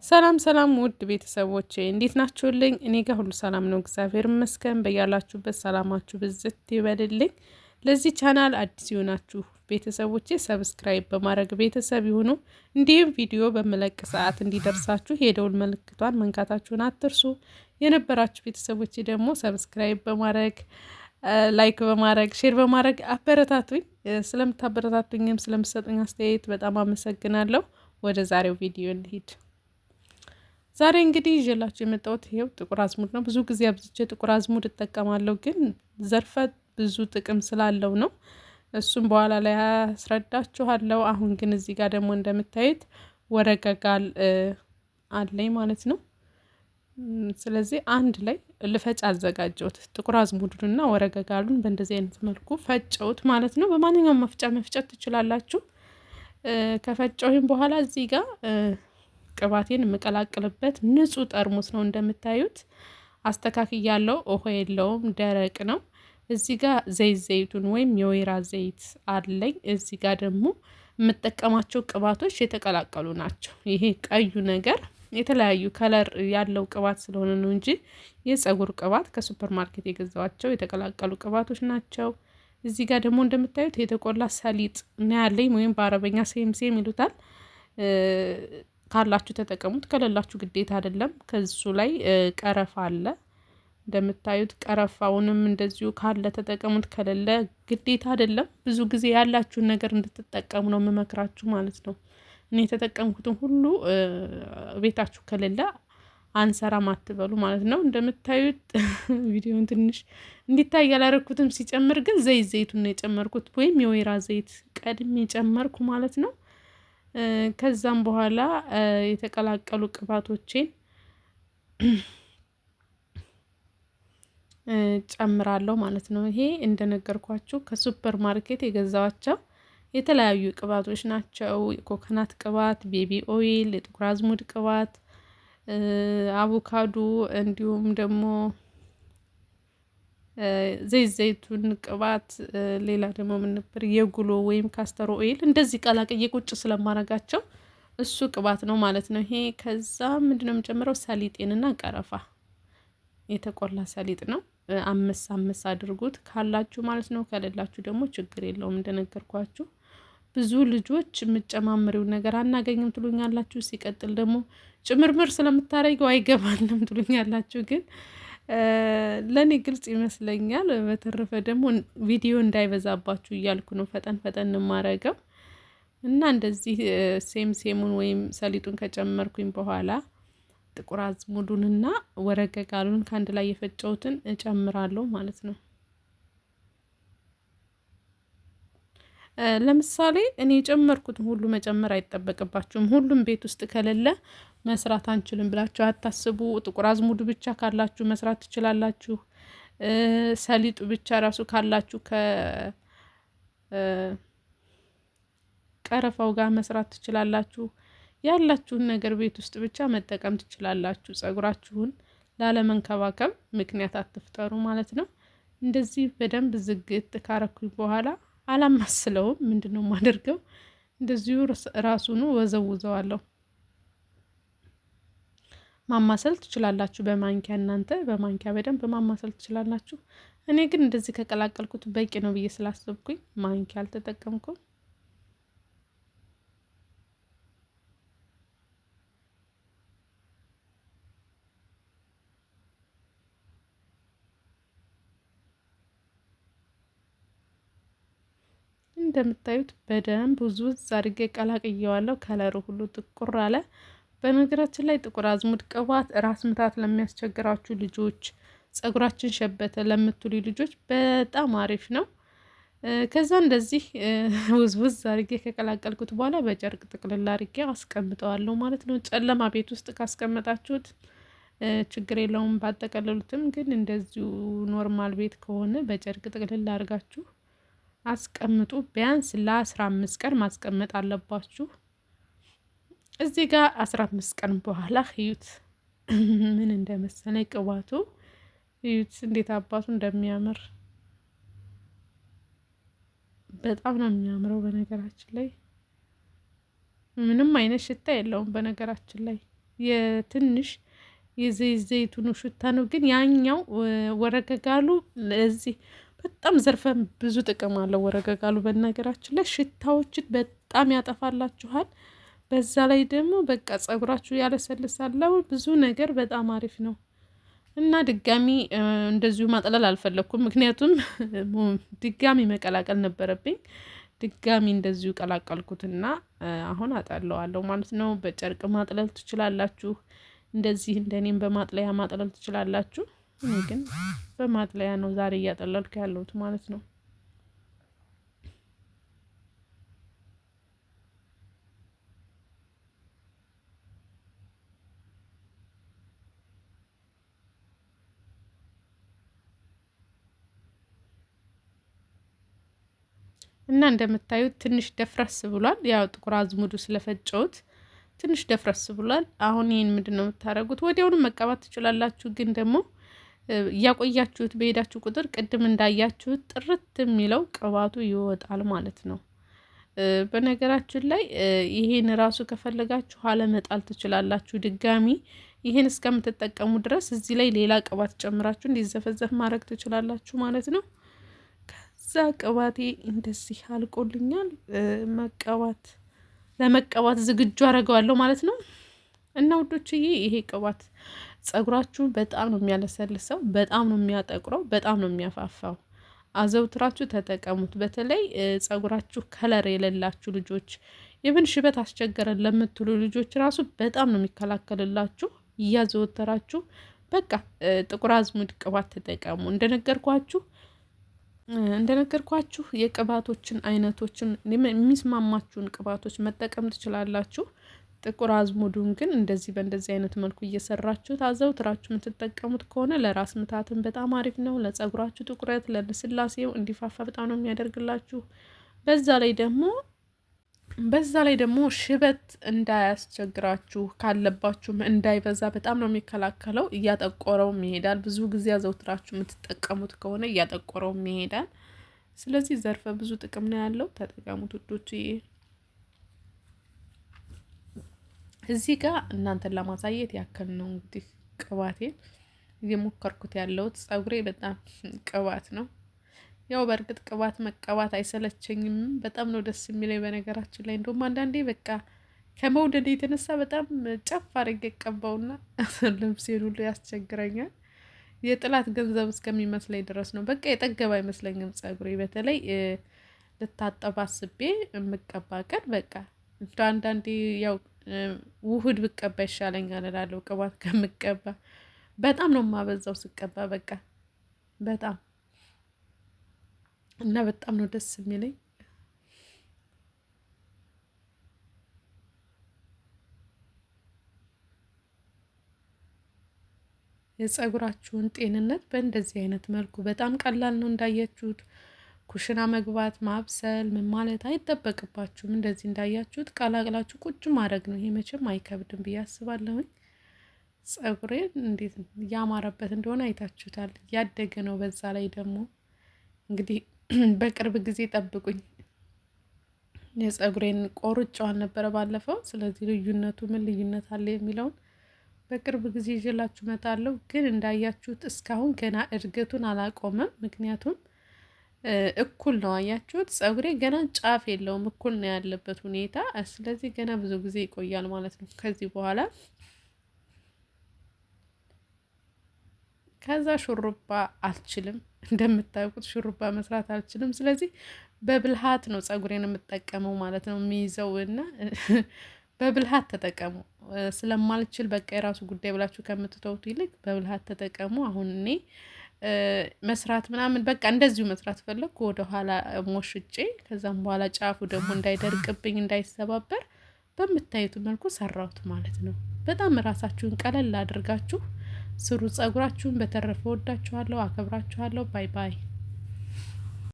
ሰላም ሰላም ውድ ቤተሰቦቼ እንዴት ናችሁልኝ? እኔ ጋር ሁሉ ሰላም ነው፣ እግዚአብሔር ይመስገን። በያላችሁበት ሰላማችሁ ብዝት ይበልልኝ። ለዚህ ቻናል አዲስ የሆናችሁ ቤተሰቦቼ ሰብስክራይብ በማድረግ ቤተሰብ ይሁኑ። እንዲሁም ቪዲዮ በመለቅ ሰዓት እንዲደርሳችሁ የደውል ምልክቷን መንካታችሁን አትርሱ። የነበራችሁ ቤተሰቦቼ ደግሞ ሰብስክራይብ በማድረግ ላይክ በማድረግ ሼር በማድረግ አበረታቱኝ። ስለምታበረታቱኝም ስለምሰጡኝ አስተያየት በጣም አመሰግናለሁ። ወደ ዛሬው ቪዲዮ እንሂድ። ዛሬ እንግዲህ ይዤላችሁ የመጣሁት ይሄው ጥቁር አዝሙድ ነው። ብዙ ጊዜ አብዝቼ ጥቁር አዝሙድ እጠቀማለሁ፣ ግን ዘርፈ ብዙ ጥቅም ስላለው ነው። እሱም በኋላ ላይ አስረዳችኋለሁ። አሁን ግን እዚህ ጋር ደግሞ እንደምታዩት ወረገጋል አለኝ ማለት ነው። ስለዚህ አንድ ላይ ልፈጭ አዘጋጀሁት። ጥቁር አዝሙዱንና ወረገጋሉን በእንደዚህ አይነት መልኩ ፈጨሁት ማለት ነው። በማንኛውም መፍጫ መፍጨት ትችላላችሁ። ከፈጨሁኝ በኋላ እዚህ ጋር ቅባቴን የምቀላቅልበት ንጹህ ጠርሙስ ነው። እንደምታዩት አስተካክያለሁ። ውሃ የለውም፣ ደረቅ ነው። እዚህ ጋር ዘይቱን ወይም የወይራ ዘይት አለኝ። እዚህ ጋር ደግሞ የምጠቀማቸው ቅባቶች የተቀላቀሉ ናቸው። ይሄ ቀዩ ነገር የተለያዩ ከለር ያለው ቅባት ስለሆነ ነው እንጂ የፀጉር ቅባት ከሱፐር ማርኬት የገዛዋቸው የተቀላቀሉ ቅባቶች ናቸው። እዚህ ጋር ደግሞ እንደምታዩት የተቆላ ሰሊጥ ነው ያለኝ፣ ወይም በአረበኛ ሴም ይሉታል። ካላችሁ ተጠቀሙት፣ ከሌላችሁ ግዴታ አይደለም። ከሱ ላይ ቀረፋ አለ እንደምታዩት። ቀረፋውንም እንደዚሁ ካለ ተጠቀሙት፣ ከሌለ ግዴታ አይደለም። ብዙ ጊዜ ያላችሁን ነገር እንድትጠቀሙ ነው የምመክራችሁ ማለት ነው። እኔ የተጠቀምኩትን ሁሉ ቤታችሁ ከሌለ አንሰራም አትበሉ ማለት ነው። እንደምታዩት ቪዲዮን ትንሽ እንዲታይ ያላረኩትም፣ ሲጨምር ግን ዘይቱን ነው የጨመርኩት፣ ወይም የወይራ ዘይት ቀድሜ ጨመርኩ ማለት ነው። ከዛም በኋላ የተቀላቀሉ ቅባቶቼን ጨምራለሁ ማለት ነው። ይሄ እንደነገርኳችሁ ከሱፐር ማርኬት የገዛዋቸው የተለያዩ ቅባቶች ናቸው። የኮኮናት ቅባት፣ ቤቢ ኦይል፣ የጥቁር አዝሙድ ቅባት፣ አቮካዶ፣ እንዲሁም ደግሞ ዘይቱን ቅባት፣ ሌላ ደግሞ ምን ነበር የጉሎ ወይም ካስተር ኦይል፣ እንደዚህ ቀላቅዬ ቁጭ ስለማረጋቸው እሱ ቅባት ነው ማለት ነው። ይሄ ከዛ ምንድነው የምጨምረው? ሰሊጤንና ቀረፋ፣ የተቆላ ሰሊጥ ነው። አመስ አድርጉት ካላችሁ ማለት ነው። ከሌላችሁ ደግሞ ችግር የለውም። እንደነገርኳችሁ ብዙ ልጆች የምጨማምሪው ነገር አናገኝም ትሉኛላችሁ። ሲቀጥል ደግሞ ጭምርምር ስለምታረገው አይገባንም ትሉኛላችሁ። ግን ለእኔ ግልጽ ይመስለኛል። በተረፈ ደግሞ ቪዲዮ እንዳይበዛባችሁ እያልኩ ነው ፈጠን የማረገው እና እንደዚህ ሴሙን ወይም ሰሊጡን ከጨመርኩኝ በኋላ ጥቁር አዝሙዱንና ወረገጋሉን ከአንድ ላይ የፈጨሁትን እጨምራለሁ ማለት ነው። ለምሳሌ እኔ የጨመርኩትን ሁሉ መጨመር አይጠበቅባችሁም። ሁሉም ቤት ውስጥ ከሌለ መስራት አንችልም ብላችሁ አታስቡ። ጥቁር አዝሙዱ ብቻ ካላችሁ መስራት ትችላላችሁ። ሰሊጡ ብቻ ራሱ ካላችሁ ከቀረፋው ጋር መስራት ትችላላችሁ። ያላችሁን ነገር ቤት ውስጥ ብቻ መጠቀም ትችላላችሁ። ፀጉራችሁን ላለመንከባከብ ምክንያት አትፍጠሩ ማለት ነው። እንደዚህ በደንብ ዝግት ካረኩኝ በኋላ አላማስለውም። ምንድነው የማደርገው? እንደዚሁ ራሱኑ ወዘውዘዋለሁ። ማማሰል ትችላላችሁ በማንኪያ፣ እናንተ በማንኪያ በደንብ ማማሰል ትችላላችሁ። እኔ ግን እንደዚህ ከቀላቀልኩት በቂ ነው ብዬ ስላሰብኩኝ ማንኪያ አልተጠቀምኩም። እንደምታዩት በደንብ ብዙ አድርጌ ቀላቅየዋለሁ። ከለሩ ሁሉ ጥቁር አለ። በነገራችን ላይ ጥቁር አዝሙድ ቅባት ራስ ምታት ለሚያስቸግራችሁ ልጆች፣ ፀጉራችን ሸበተ ለምትሉ ልጆች በጣም አሪፍ ነው። ከዛ እንደዚህ ውዝውዝ አድርጌ ከቀላቀልኩት በኋላ በጨርቅ ጥቅልል አድርጌ አስቀምጠዋለሁ ማለት ነው። ጨለማ ቤት ውስጥ ካስቀመጣችሁት ችግር የለውም፣ ባጠቀለሉትም። ግን እንደዚሁ ኖርማል ቤት ከሆነ በጨርቅ ጥቅልል አድርጋችሁ አስቀምጡ። ቢያንስ ለ15 ቀን ማስቀመጥ አለባችሁ። እዚህ ጋር 15 ቀን በኋላ እዩት ምን እንደመሰለ ቅባቱ። እዩት እንዴት አባቱ እንደሚያምር፣ በጣም ነው የሚያምረው። በነገራችን ላይ ምንም አይነት ሽታ የለውም። በነገራችን ላይ የትንሽ የዘይቱኑ ሽታ ነው። ግን ያኛው ወረገጋሉ ለዚህ በጣም ዘርፈ ብዙ ጥቅም አለው። ወረገጋሉ በነገራችን ላይ ሽታዎችን በጣም ያጠፋላችኋል። በዛ ላይ ደግሞ በቃ ጸጉራችሁ ያለሰልሳለው ብዙ ነገር በጣም አሪፍ ነው። እና ድጋሚ እንደዚሁ ማጥለል አልፈለኩም፣ ምክንያቱም ድጋሚ መቀላቀል ነበረብኝ። ድጋሚ እንደዚሁ ቀላቀልኩትና አሁን አጠለዋለሁ ማለት ነው። በጨርቅ ማጥለል ትችላላችሁ፣ እንደዚህ እንደኔም በማጥለያ ማጥለል ትችላላችሁ። እኔ ግን በማጥለያ ነው ዛሬ እያጠለልኩ ያለሁት ማለት ነው። እና እንደምታዩት ትንሽ ደፍረስ ብሏል። ያው ጥቁር አዝሙዱ ስለፈጨሁት ትንሽ ደፍረስ ብሏል። አሁን ይህን ምንድን ነው የምታደርጉት? ወዲያውኑ መቀባት ትችላላችሁ፣ ግን ደግሞ እያቆያችሁት በሄዳችሁ ቁጥር ቅድም እንዳያችሁት ጥርት የሚለው ቅባቱ ይወጣል ማለት ነው። በነገራችን ላይ ይሄን ራሱ ከፈለጋችሁ አለመጣል ትችላላችሁ። ድጋሚ ይሄን እስከምትጠቀሙ ድረስ እዚህ ላይ ሌላ ቅባት ጨምራችሁ እንዲዘፈዘፍ ማድረግ ትችላላችሁ ማለት ነው። ከዛ ቅባቴ እንደዚህ አልቆልኛል። ለመቀባት ዝግጁ አደርገዋለሁ ማለት ነው። እና ውዶችዬ ይሄ ቅባት ጸጉራችሁን በጣም ነው የሚያለሰልሰው፣ በጣም ነው የሚያጠቁረው፣ በጣም ነው የሚያፋፋው። አዘውትራችሁ ተጠቀሙት። በተለይ ጸጉራችሁ ከለር የሌላችሁ ልጆች፣ ኢቭን ሽበት አስቸገረን ለምትሉ ልጆች ራሱ በጣም ነው የሚከላከልላችሁ። እያዘወተራችሁ በቃ ጥቁር አዝሙድ ቅባት ተጠቀሙ። እንደነገርኳችሁ የቅባቶችን አይነቶችን የሚስማማችሁን ቅባቶች መጠቀም ትችላላችሁ። ጥቁር አዝሙዱን ግን እንደዚህ በእንደዚህ አይነት መልኩ እየሰራችሁት አዘውትራችሁ የምትጠቀሙት ከሆነ ለራስ ምታትን በጣም አሪፍ ነው። ለጸጉራችሁ ጥቁረት፣ ለልስላሴው እንዲፋፋ በጣም ነው የሚያደርግላችሁ። በዛ ላይ ደግሞ ሽበት እንዳያስቸግራችሁ ካለባችሁም እንዳይበዛ በጣም ነው የሚከላከለው። እያጠቆረውም ይሄዳል። ብዙ ጊዜ አዘውትራችሁ የምትጠቀሙት ከሆነ እያጠቆረውም ይሄዳል። ስለዚህ ዘርፈ ብዙ ጥቅም ነው ያለው። ተጠቀሙት ውዶች። እዚህ ጋር እናንተን ለማሳየት ያክል ነው እንግዲህ ቅባቴን እየሞከርኩት ያለሁት። ጸጉሬ በጣም ቅባት ነው። ያው በእርግጥ ቅባት መቀባት አይሰለቸኝም፣ በጣም ነው ደስ የሚለኝ። በነገራችን ላይ እንደውም አንዳንዴ በቃ ከመውደድ የተነሳ በጣም ጨፍ አድርጌ ቀባውና ልብሴን ሁሉ ያስቸግረኛል። የጥላት ገንዘብ እስከሚመስለኝ ድረስ ነው። በቃ የጠገብ አይመስለኝም ጸጉሬ። በተለይ ልታጠብ አስቤ የምቀባ ቀን በቃ እንደ አንዳንዴ ያው ውህድ ብቀባ ይሻለኛል እላለሁ ቅባት ከምቀባ። በጣም ነው የማበዛው ስቀባ በቃ በጣም እና በጣም ነው ደስ የሚለኝ። የጸጉራችሁን ጤንነት በእንደዚህ አይነት መልኩ በጣም ቀላል ነው እንዳያችሁት። ኩሽና መግባት ማብሰል ምን ማለት አይጠበቅባችሁም። እንደዚህ እንዳያችሁት ቀላቅላችሁ ቁጭ ማድረግ ነው። ይሄ መቼም አይከብድም ብዬ አስባለሁኝ። ጸጉሬን እንዴት እያማረበት እንደሆነ አይታችሁታል። ያደገ ነው። በዛ ላይ ደግሞ እንግዲህ በቅርብ ጊዜ ጠብቁኝ። የጸጉሬን ቆርጬው አልነበረ ባለፈው። ስለዚህ ልዩነቱ ምን ልዩነት አለ የሚለውን በቅርብ ጊዜ ይዤላችሁ እመጣለሁ። ግን እንዳያችሁት እስካሁን ገና እድገቱን አላቆመም። ምክንያቱም እኩል ነው። አያችሁት? ጸጉሬ ገና ጫፍ የለውም። እኩል ነው ያለበት ሁኔታ። ስለዚህ ገና ብዙ ጊዜ ይቆያል ማለት ነው ከዚህ በኋላ። ከዛ ሹሩባ አልችልም፣ እንደምታውቁት ሹሩባ መስራት አልችልም። ስለዚህ በብልሃት ነው ጸጉሬን የምጠቀመው ማለት ነው የሚይዘው። እና በብልሃት ተጠቀሙ። ስለማልችል በቃ የራሱ ጉዳይ ብላችሁ ከምትተውቱ ይልቅ በብልሃት ተጠቀሙ። አሁን እኔ መስራት ምናምን በቃ እንደዚሁ መስራት ፈለግኩ፣ ወደኋላ ሞሽጬ። ከዛም በኋላ ጫፉ ደግሞ እንዳይደርቅብኝ እንዳይሰባበር በምታዩት መልኩ ሰራሁት ማለት ነው። በጣም ራሳችሁን ቀለል አድርጋችሁ ስሩ ጸጉራችሁን። በተረፈ ወዳችኋለሁ፣ አከብራችኋለሁ። ባይ ባይ።